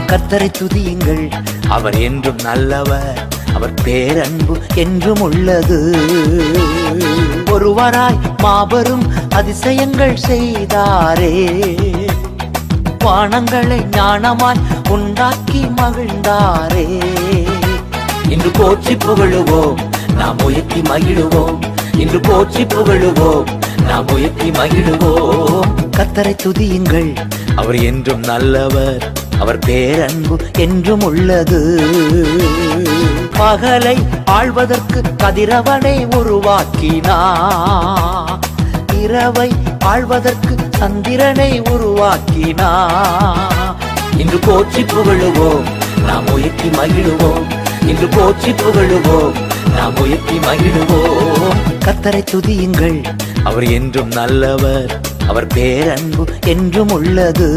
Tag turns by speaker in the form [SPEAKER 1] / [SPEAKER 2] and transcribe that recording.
[SPEAKER 1] கர்த்தரை துதியுங்கள், அவர் என்றும் நல்லவர், அவர் பேரன்பு என்றும் உள்ளது. ஒருவராய் மாபெரும் அதிசயங்கள் செய்தாரே, வானங்களை ஞானமாய் உண்டாக்கி மகிழ்ந்தாரே. இன்று போற்றி புகழுவோம், நாம் உயர்த்தி மகிழுவோம். இன்று போற்றி புகழுவோம், நாம் உயர்த்தி மகிழுவோம். கர்த்தரை துதியுங்கள், அவர் என்றும் நல்லவர், அவர் பேரன்பு என்றும் உள்ளது. பகலை ஆழ்வதற்கு கதிரவனை உருவாக்கினார், இரவை ஆழ்வதற்கு சந்திரனை உருவாக்கினார். இன்று போற்றி புகழுவோம், நாம் உயர்த்தி மகிழுவோம். இன்று போற்றி புகழுவோம், நாம் உயர்த்தி மகிழுவோம். கர்த்தரை துதியுங்கள், அவர் என்றும் நல்லவர், அவர் பேரன்பு என்றும் உள்ளது.